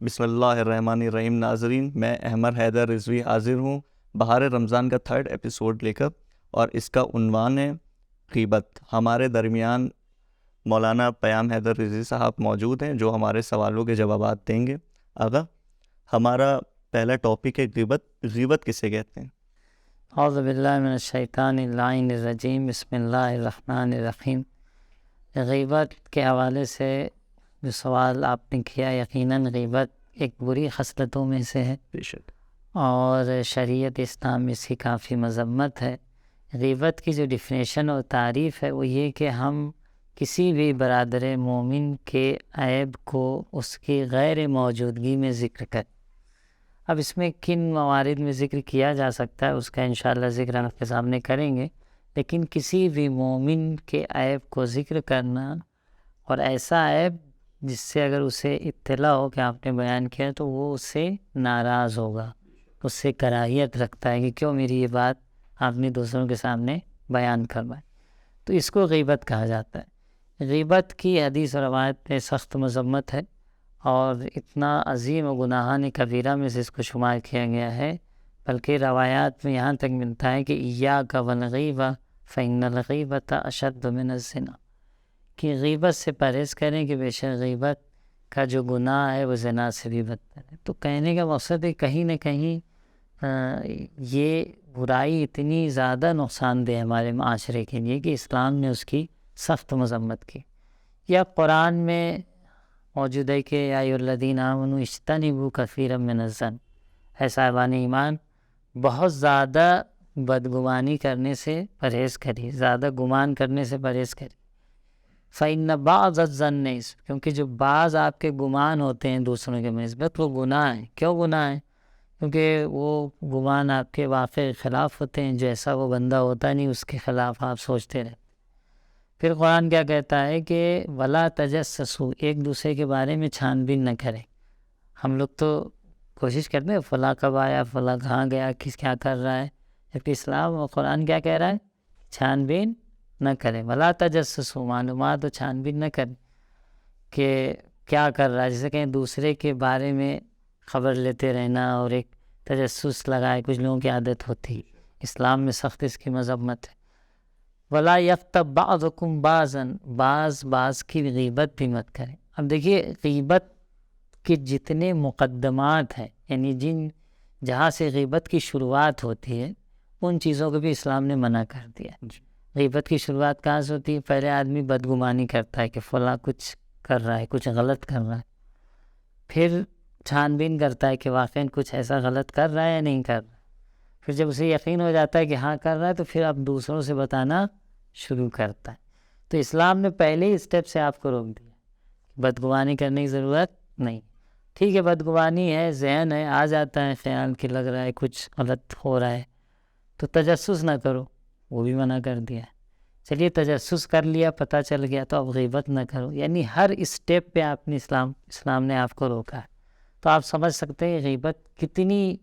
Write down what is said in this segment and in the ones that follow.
بسم اللہ الرحمن الرحیم. ناظرین، میں احمد حیدر رضوی حاضر ہوں بہار رمضان کا 3rd ایپیسوڈ لے کر، اور اس کا عنوان ہے غیبت. ہمارے درمیان مولانا پیام حیدر رضوی صاحب موجود ہیں جو ہمارے سوالوں کے جوابات دیں گے. آغا، ہمارا پہلا ٹاپک ہے غیبت. غیبت کسے کہتے ہیں؟ اعوذ باللہ من الشیطان اللعین الرجیم. بسم اللہ الرحمن الرحیم. غیبت کے حوالے سے جو سوال آپ نے کیا، یقیناً غیبت ایک بری خصلتوں میں سے ہے، بے شک. اور شریعت اسلام میں اس کی کافی مذمت ہے. غیبت کی جو ڈیفینیشن اور تعریف ہے وہ یہ کہ ہم کسی بھی برادر مومن کے عیب کو اس کی غیر موجودگی میں ذکر کریں. اب اس میں کن موارد میں ذکر کیا جا سکتا ہے اس کا انشاءاللہ ذکر ہم آپ کے سامنے کریں گے، لیکن کسی بھی مومن کے عیب کو ذکر کرنا، اور ایسا عیب جس سے اگر اسے اطلاع ہو کہ آپ نے بیان کیا تو وہ اس سے ناراض ہوگا، اس سے کراہیت رکھتا ہے کہ کیوں میری یہ بات آپ نے دوسروں کے سامنے بیان کروائی، تو اس کو غیبت کہا جاتا ہے. غیبت کی حدیث و روایت میں سخت مذمت ہے، اور اتنا عظیم و گناہان کبیرہ میں سے اس کو شمار کیا گیا ہے، بلکہ روایات میں یہاں تک ملتا ہے کہ ایاک والغیبہ فإن الغیبۃ اشد من الزنا، کہ غیبت سے پرہیز کریں کہ بے شک غیبت کا جو گناہ ہے وہ زنا سے بھی بدتر ہے. تو کہنے کا مقصد ہے کہیں نہ کہیں یہ برائی اتنی زیادہ نقصان دہ ہمارے معاشرے کے لیے کہ اسلام نے اس کی سخت مذمت کی. یا قرآن میں موجود ہے کہ یا ایھا الذین آمنوا اجتنبوا کثیرا من الظن، اے صاحبان ایمان بہت زیادہ بدگمانی کرنے سے پرہیز کریے، زیادہ گمان کرنے سے پرہیز کریے. فإن بعض الظن، کیونکہ جو بعض آپ کے گمان ہوتے ہیں دوسروں کے نسبت وہ گناہ ہیں. کیوں گناہ ہیں؟ کیونکہ وہ گمان آپ کے واقع کے خلاف ہوتے ہیں، جیسا وہ بندہ ہوتا نہیں اس کے خلاف آپ سوچتے رہتے. پھر قرآن کیا کہتا ہے کہ ولا تجسسوا، ایک دوسرے کے بارے میں چھان بین نہ کریں. ہم لوگ تو کوشش کرتے ہیں فلاں کب آیا، فلاں کہاں گیا، کیا کر رہا ہے، جبکہ اسلام اور قرآن کیا کہہ رہا ہے؟ چھان بین نہ کریں. ولا تجسسوا، معلومات و چھان بین نہ کریں کہ کیا کر رہا ہے، جیسے کہیں دوسرے کے بارے میں خبر لیتے رہنا اور ایک تجسس لگائے، کچھ لوگوں کی عادت ہوتی. اسلام میں سخت اس کی مذمت ہے. ولا یغتب بعضکم بعضا، بعض کی غیبت بھی مت کریں. اب دیکھیے غیبت کے جتنے مقدمات ہیں، یعنی جہاں سے غیبت کی شروعات ہوتی ہے ان چیزوں کو بھی اسلام نے منع کر دیا. غیبت کی شروعات کہاں سے ہوتی ہے؟ پہلے آدمی بدگمانی کرتا ہے کہ فلاں کچھ کر رہا ہے، کچھ غلط کر رہا ہے، پھر چھان بین کرتا ہے کہ واقعاً کچھ ایسا غلط کر رہا ہے یا نہیں کر رہا. پھر جب اسے یقین ہو جاتا ہے کہ ہاں کر رہا ہے تو پھر اب دوسروں سے بتانا شروع کرتا ہے. تو اسلام نے پہلے ہی اسٹیپ سے آپ کو روک دیا، بدگمانی کرنے کی ضرورت نہیں. ٹھیک ہے بدگمانی ہے، ذہن ہے، آ جاتا ہے خیال کہ لگ رہا ہے کچھ غلط ہو رہا ہے، تو تجسس نہ کرو، وہ بھی منع کر دیا ہے. چلیے تجسس کر لیا، پتہ چل گیا، تو اب غیبت نہ کرو. یعنی ہر اسٹیپ پہ آپ نے اسلام نے آپ کو روکا ہے. تو آپ سمجھ سکتے ہیں غیبت کتنی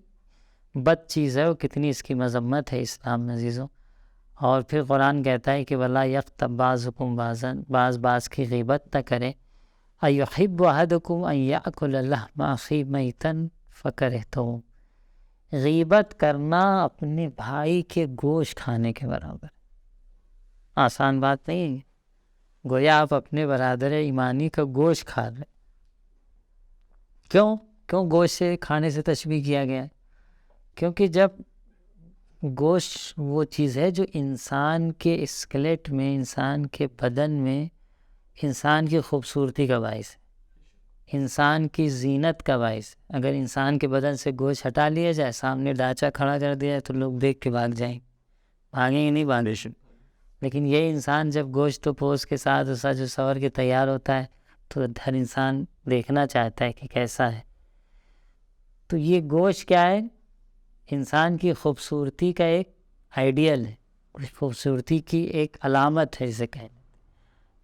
بد چیز ہے اور کتنی اس کی مذمت ہے اسلام میں عزیزوں. اور پھر قرآن کہتا ہے کہ ولا یغتب بعضکم بعضا، بعض کی غیبت نہ کرے. ایحب احدکم ان یأکل لحم اخیہ میتا فکرہتموہ، غیبت کرنا اپنے بھائی کے گوشت کھانے کے برابر. آسان بات نہیں ہے، گویا آپ اپنے برادر ایمانی کا گوشت کھا رہے. کیوں گوشت سے کھانے سے تشبیہ کیا گیا ہے؟ کیونکہ جب گوشت وہ چیز ہے جو انسان کے اسکلیٹ میں، انسان کے بدن میں انسان کی خوبصورتی کا باعث ہے، انسان کی زینت کا باعث ہے. اگر انسان کے بدن سے گوشت ہٹا لیا جائے، سامنے ڈھانچہ کھڑا کر دیا جائے تو لوگ دیکھ کے بھاگ جائیں، بھاگیں گے نہیں بھاگیں. لیکن یہ انسان جب گوشت و پوست کے ساتھ سج و سنور کے تیار ہوتا ہے تو ہر انسان دیکھنا چاہتا ہے کہ کیسا ہے. تو یہ گوشت کیا ہے؟ انسان کی خوبصورتی کا ایک آئیڈیل ہے، خوبصورتی کی ایک علامت ہے جسے کہیں،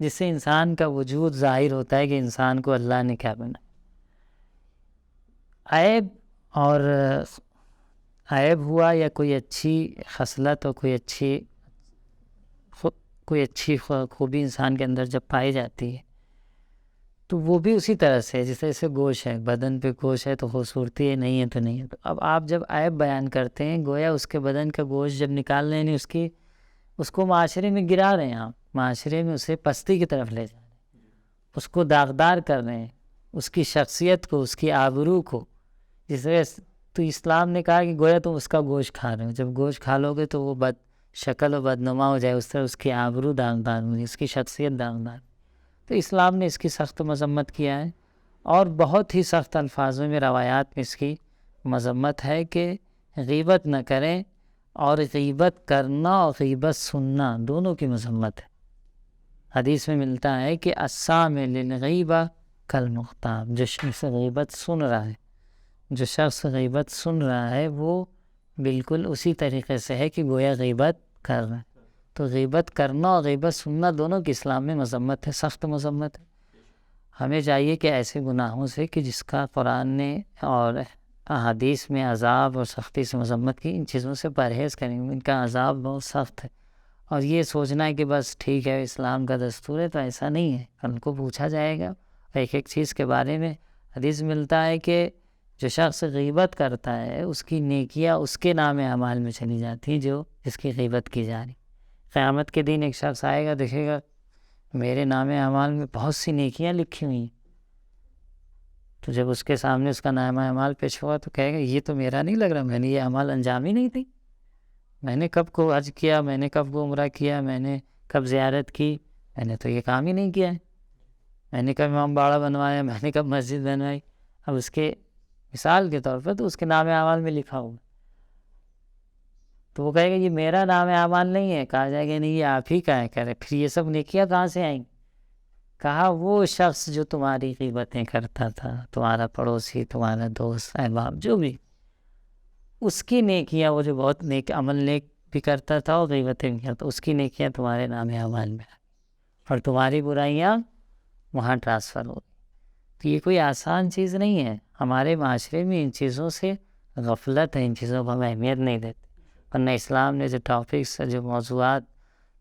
جس سے انسان کا وجود ظاہر ہوتا ہے کہ انسان کو اللہ نے کیا بنا. عیب ہوا یا کوئی اچھی خصلت اور کوئی اچھی خوبی انسان کے اندر جب پائی جاتی ہے تو وہ بھی اسی طرح سے جیسے گوشت ہے، بدن پہ گوشت ہے تو خوبصورتی ہے، نہیں ہے تو نہیں ہے. تو اب آپ جب عیب بیان کرتے ہیں گویا اس کے بدن کا گوشت جب نکال رہے ہیں اس کو معاشرے میں گرا رہے ہیں، آپ معاشرے میں اسے پستی کی طرف لے جا رہے ہیں، اس کو داغدار کر رہے ہیں، اس کی شخصیت کو، اس کی آبرو کو. جس طرح تو اسلام نے کہا کہ گویا تم اس کا گوشت کھا رہے ہو، جب گوشت کھا لو گے تو وہ بد شکل و بدنما ہو جائے، اس طرح اس کی آبرو داغدار ہوگی، اس کی شخصیت داغدار. تو اسلام نے اس کی سخت مذمت کیا ہے، اور بہت ہی سخت الفاظوں میں روایات میں اس کی مذمت ہے کہ غیبت نہ کریں، اور غیبت کرنا اور غیبت سننا دونوں کی مذمت ہے. حدیث میں ملتا ہے کہ السامع للغیبہ کالمغتاب، جو شخص غیبت سن رہا ہے، جو شخص غیبت سن رہا ہے وہ بالکل اسی طریقے سے ہے کہ گویا غیبت کر رہا ہے. تو غیبت کرنا اور غیبت سننا دونوں کی اسلام میں مذمت ہے، سخت مذمت ہے. ہمیں چاہیے کہ ایسے گناہوں سے کہ جس کا قرآن نے اور احادیث میں عذاب اور سختی سے مذمت کی، ان چیزوں سے پرہیز کریں، ان کا عذاب بہت سخت ہے. اور یہ سوچنا ہے کہ بس ٹھیک ہے اسلام کا دستور ہے، تو ایسا نہیں ہے. کل کو پوچھا جائے گا ایک ایک چیز کے بارے میں. حدیث ملتا ہے کہ جو شخص غیبت کرتا ہے اس کی نیکیاں اس کے نام اعمال میں چلی جاتی ہیں جو اس کی غیبت کی جا رہی. قیامت کے دن ایک شخص آئے گا، دیکھے گا میرے نام اعمال میں بہت سی نیکیاں لکھی ہوئی ہیں. تو جب اس کے سامنے اس کا نام اعمال پیش ہوا تو کہے گا یہ تو میرا نہیں لگ رہا، میں نے یہ اعمال انجام ہی نہیں دی. میں نے کب کو حج کیا، میں نے کب کو عمرہ کیا، میں نے کب زیارت کی، میں نے تو یہ کام ہی نہیں کیا ہے. میں نے کب امام باڑہ بنوایا، میں نے کب مسجد بنوائی. اب اس کے مثال کے طور پر تو اس کے نام اعمال میں لکھا ہوگا، تو وہ کہے گا یہ میرا نام اعمال نہیں ہے. کہا جائے گا نہیں یہ آپ ہی کا ہے. کہہ رہے پھر یہ سب نیکیاں کہاں سے آئیں؟ کہا وہ شخص جو تمہاری غیبتیں کرتا تھا، تمہارا پڑوسی، تمہارا دوست، احباب جو بھی، اس کی نیکیاں، وہ جو بہت نیک عمل نیک بھی کرتا تھا اور غیبتیں بھی کرتا، اس کی نیکیاں تمہارے نام اعمال میں اور تمہاری برائیاں وہاں ٹرانسفر ہو. تو یہ کوئی آسان چیز نہیں ہے. ہمارے معاشرے میں ان چیزوں سے غفلت ہے، ان چیزوں کو ہم اہمیت نہیں دیتے. ورنہ اسلام نے جو ٹاپکس، جو موضوعات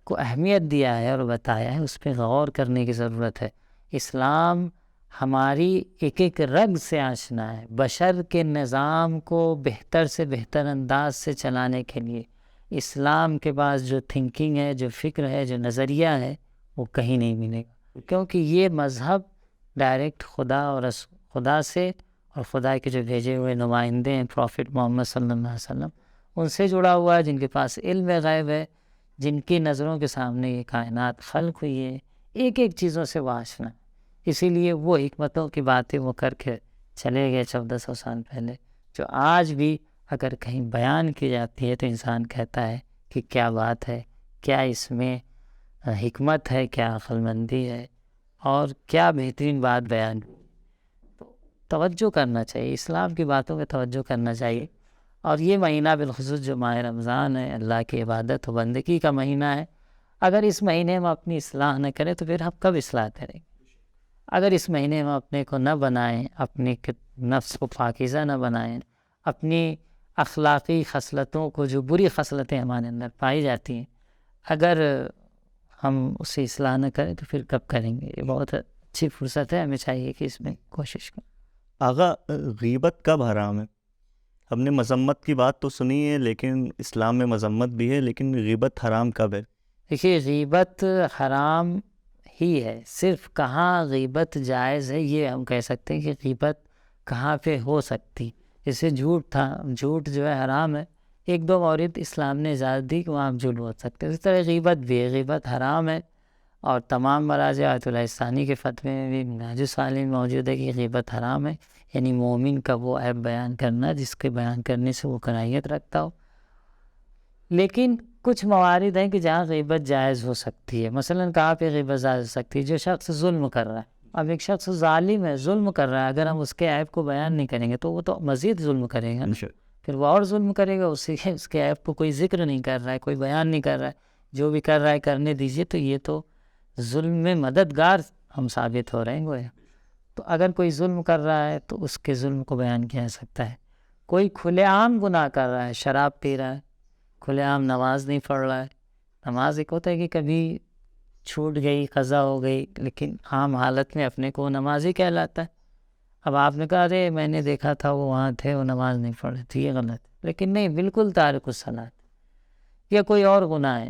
کو اہمیت دیا ہے اور بتایا ہے، اس پہ غور کرنے کی ضرورت ہے. اسلام ہماری ایک ایک رگ سے آشنا ہے. بشر کے نظام کو بہتر سے بہتر انداز سے چلانے کے لیے اسلام کے پاس جو تھنکنگ ہے، جو فکر ہے، جو نظریہ ہے، وہ کہیں نہیں ملے گا. کیونکہ یہ مذہب ڈائریکٹ خدا سے اور خدا کے جو بھیجے ہوئے نمائندے ہیں پروفٹ محمد صلی اللہ علیہ وسلم، ان سے جڑا ہوا ہے، جن کے پاس علم غیب ہے، جن کی نظروں کے سامنے یہ کائنات خلق ہوئی ہے. ایک ایک چیزوں سے وہ آشنا ہے. اسی لیے وہ حکمتوں کی باتیں وہ کر کے چلے گئے 1400 سال پہلے، جو آج بھی اگر کہیں بیان کی جاتی ہے تو انسان کہتا ہے کہ کیا بات ہے، کیا اس میں حکمت ہے، کیا عقل مندی ہے، اور کیا بہترین بات بیان. تو توجہ کرنا چاہیے، اسلام کی باتوں پہ توجہ کرنا چاہیے. اور یہ مہینہ بالخصوص جو ماہ رمضان ہے، اللہ کی عبادت و بندگی کا مہینہ ہے. اگر اس مہینے میں اپنی اصلاح نہ کریں تو پھر ہم کب اصلاح کریں گے؟ اگر اس مہینے میں اپنے کو نہ بنائیں، اپنے نفس کو پاکیزہ نہ بنائیں، اپنی اخلاقی خصلتوں کو، جو بری خصلتیں ہمارے اندر پائی جاتی ہیں، اگر ہم اسے اصلاح نہ کریں تو پھر کب کریں گے؟ یہ بہت اچھی فرصت ہے، ہمیں چاہیے کہ اس میں کوشش کریں. آغا، غیبت کب حرام ہے؟ ہم نے مذمت کی بات تو سنی ہے، لیکن اسلام میں مذمت بھی ہے، لیکن غیبت حرام کب ہے؟ دیکھیے غیبت حرام ہی ہے. صرف کہاں غیبت جائز ہے یہ ہم کہہ سکتے ہیں کہ غیبت کہاں پہ ہو سکتی. جیسے جھوٹ تھا، جھوٹ جو ہے حرام ہے. ایک دو مورد اسلام نے اجازت دی کہ وہاں آپ جھوٹ بول سکتے ہیں. اس طرح غیبت بھی ہے، غیبت حرام ہے. اور تمام مراجع آیت اللہ ثانی کے فتوے میں بھی منہاج الصالحین موجود ہے کہ غیبت حرام ہے. یعنی مومن کا وہ عیب بیان کرنا جس کے بیان کرنے سے وہ کراہیت رکھتا ہو. لیکن کچھ موارد ہیں کہ جہاں غیبت جائز ہو سکتی ہے. مثلا کہاں پہ غیبت جائز ہو سکتی ہے؟ جو شخص ظلم کر رہا ہے. اب ایک شخص ظالم ہے، ظلم کر رہا ہے، اگر ہم اس کے عیب کو بیان نہیں کریں گے تو وہ تو مزید ظلم کرے گا، پھر وہ اور ظلم کرے گا. اس کے عیب کو کوئی ذکر نہیں کر رہا ہے، کوئی بیان نہیں کر رہا ہے، جو بھی کر رہا ہے کرنے دیجیے. تو یہ تو ظلم میں مددگار ہم ثابت ہو رہے ہیں گویا. تو اگر کوئی ظلم کر رہا ہے تو اس کے ظلم کو بیان کیا جا سکتا ہے. کوئی کھلے عام گناہ کر رہا ہے، شراب پی رہا ہے، کھلے عام نماز نہیں پڑھ رہا ہے. نماز ایک ہوتا ہے کہ کبھی چھوٹ گئی، قضا ہو گئی، لیکن عام حالت میں اپنے کو نمازی کہلاتا ہے. اب آپ نے کہا ارے میں نے دیکھا تھا وہ وہاں تھے، وہ نماز نہیں پڑھ رہے تھے، یہ غلط ہے. لیکن نہیں، بالکل تارک الصلاۃ. یا کوئی اور گناہ ہے،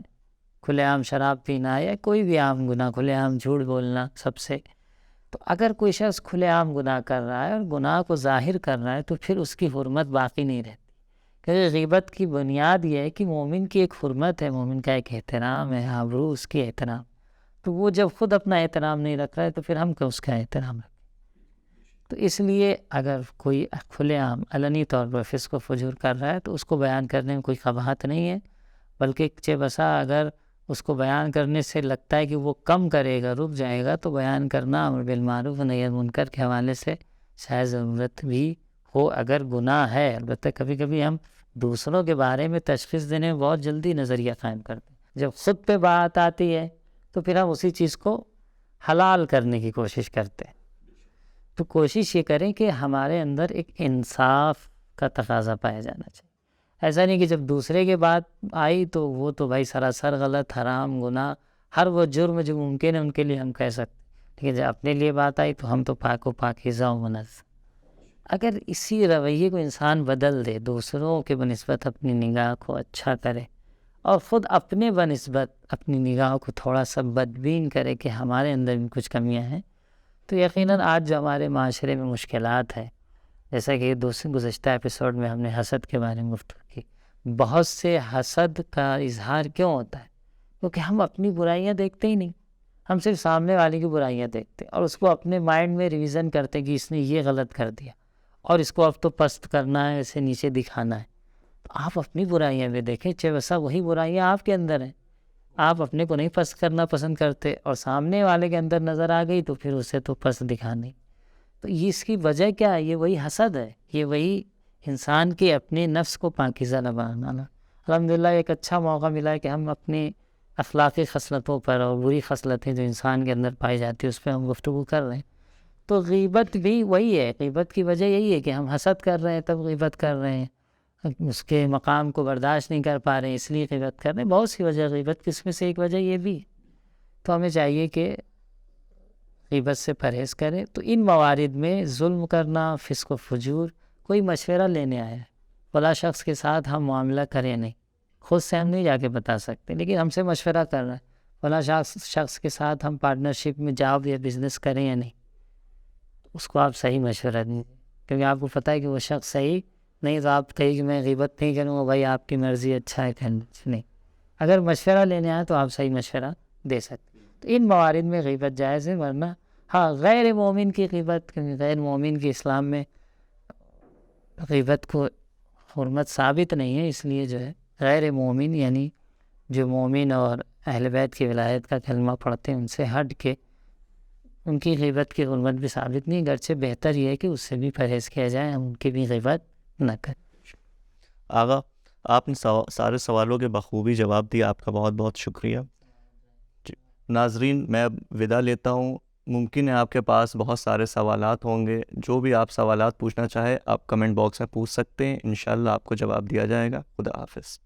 کھلے عام شراب پینا یا کوئی بھی عام گناہ، کھلے عام جھوٹ بولنا سب سے. تو اگر کوئی شخص کھلے عام گناہ کر رہا ہے اور گناہ کو ظاہر کر رہا ہے تو پھر اس کی حرمت باقی نہیں رہتی. کیونکہ غیبت کی بنیاد یہ ہے کہ مومن کی ایک حرمت ہے، مومن کا ایک احترام ہے، آبرو اس کی احترام. تو وہ جب خود اپنا احترام نہیں رکھ رہا ہے تو پھر ہم کیا اس کا احترام رکھیں. تو اس لیے اگر کوئی کھلے عام علنی طور پر فسق و فجور کر رہا ہے تو اس کو بیان کرنے میں کوئی قباحت نہیں ہے، بلکہ چہ بسا اگر اس کو بیان کرنے سے لگتا ہے کہ وہ کم کرے گا، رک جائے گا، تو بیان کرنا امر بالمعروف و نہی عن المنکر کے حوالے سے شاید ضرورت بھی ہو اگر گناہ ہے. البتہ کبھی کبھی ہم دوسروں کے بارے میں تشخیص دینے میں بہت جلدی نظریہ قائم کرتے ہیں. جب خود پہ بات آتی ہے تو پھر ہم اسی چیز کو حلال کرنے کی کوشش کرتے ہیں. تو کوشش یہ کریں کہ ہمارے اندر ایک انصاف کا تقاضا پایا جانا چاہیے. ایسا نہیں کہ جب دوسرے کے بات آئی تو وہ تو بھائی سراسر غلط، حرام، گناہ، ہر وہ جرم جو ممکن ہے ان کے لیے ہم کہہ سکتے ہیں، لیکن جب اپنے لیے بات آئی تو ہم تو پاک و پاکیزہ و منزہ. اگر اسی رویے کو انسان بدل دے، دوسروں کے بنسبت اپنی نگاہ کو اچھا کرے اور خود اپنے بنسبت اپنی نگاہ کو تھوڑا سا بدبین کرے کہ ہمارے اندر بھی کچھ کمیاں ہیں، تو یقیناً آج جو ہمارے معاشرے میں مشکلات ہیں، جیسا کہ گزشتہ ایپیسوڈ میں ہم نے حسد کے بارے میں گفتگو کی. بہت سے حسد کا اظہار کیوں ہوتا ہے؟ کیونکہ ہم اپنی برائیاں دیکھتے ہی نہیں، ہم صرف سامنے والے کی برائیاں دیکھتے ہیں اور اس کو اپنے مائنڈ میں ریویژن کرتے ہیں کہ اس نے یہ غلط کر دیا اور اس کو اب تو پست کرنا ہے، اسے نیچے دکھانا ہے. تو آپ اپنی برائیاں بھی دیکھیں، چہ بسا وہی برائیاں آپ کے اندر ہیں. آپ اپنے کو نہیں پست کرنا پسند کرتے اور سامنے والے کے اندر نظر آ گئی تو پھر اسے تو پست دکھانی. تو یہ اس کی وجہ کیا ہے؟ یہ وہی حسد ہے، یہ وہی انسان کے اپنے نفس کو پاکیزہ نہ بنانا. الحمدللہ ایک اچھا موقع ملا ہے کہ ہم اپنی اخلاقی خصلتوں پر اور بری خصلتیں جو انسان کے اندر پائی جاتی ہیں اس پہ ہم گفتگو کر رہے ہیں. تو غیبت بھی وہی ہے، غیبت کی وجہ یہی ہے کہ ہم حسد کر رہے ہیں تب غیبت کر رہے ہیں، اس کے مقام کو برداشت نہیں کر پا رہے ہیں اس لیے غیبت کر رہے ہیں. بہت سی وجہ غیبت کی، اس میں سے ایک وجہ یہ بھی. تو ہمیں چاہیے کہ غیبت سے پرہیز کریں. تو ان موارد میں ظلم کرنا، فسق و فجور، کوئی مشورہ لینے آیا ہے، فلاں شخص کے ساتھ ہم معاملہ کریں نہیں، خود سے ہم نہیں جا کے بتا سکتے لیکن ہم سے مشورہ کر رہا ہے، فلاں شخص کے ساتھ ہم پارٹنرشپ میں جاب یا بزنس کریں یا نہیں، اس کو آپ صحیح مشورہ دیں. کیونکہ آپ کو پتہ ہے کہ وہ شخص صحیح نہیں، تو آپ کہیں کہ میں غیبت نہیں کروں گا، بھائی آپ کی مرضی، اچھا ہے کرنا نہیں. اگر مشورہ لینے آئے تو آپ صحیح مشورہ دے سکتے. تو ان موارد میں غیبت جائز ہے. ورنہ ہاں غیر مومن کی غیبت، غیر مومن کی اسلام میں غیبت کو حرمت ثابت نہیں ہے، اس لیے جو ہے غیر مومن یعنی جو مومن اور اہل بیت کی ولایت کا کلمہ پڑھتے ہیں ان سے ہٹ کے ان کی غیبت کی حرمت بھی ثابت نہیں، گرچہ بہتر یہ ہے کہ اس سے بھی پرہیز کیا جائے، ہم ان کی بھی غیبت نہ کریں. آغا آپ نے سارے سوالوں کے بخوبی جواب دیا، آپ کا بہت بہت شکریہ. ناظرین میں اب ودا لیتا ہوں. ممکن ہے آپ کے پاس بہت سارے سوالات ہوں گے، جو بھی آپ سوالات پوچھنا چاہے آپ کمنٹ باکس میں پوچھ سکتے ہیں، انشاءاللہ آپ کو جواب دیا جائے گا. خدا حافظ.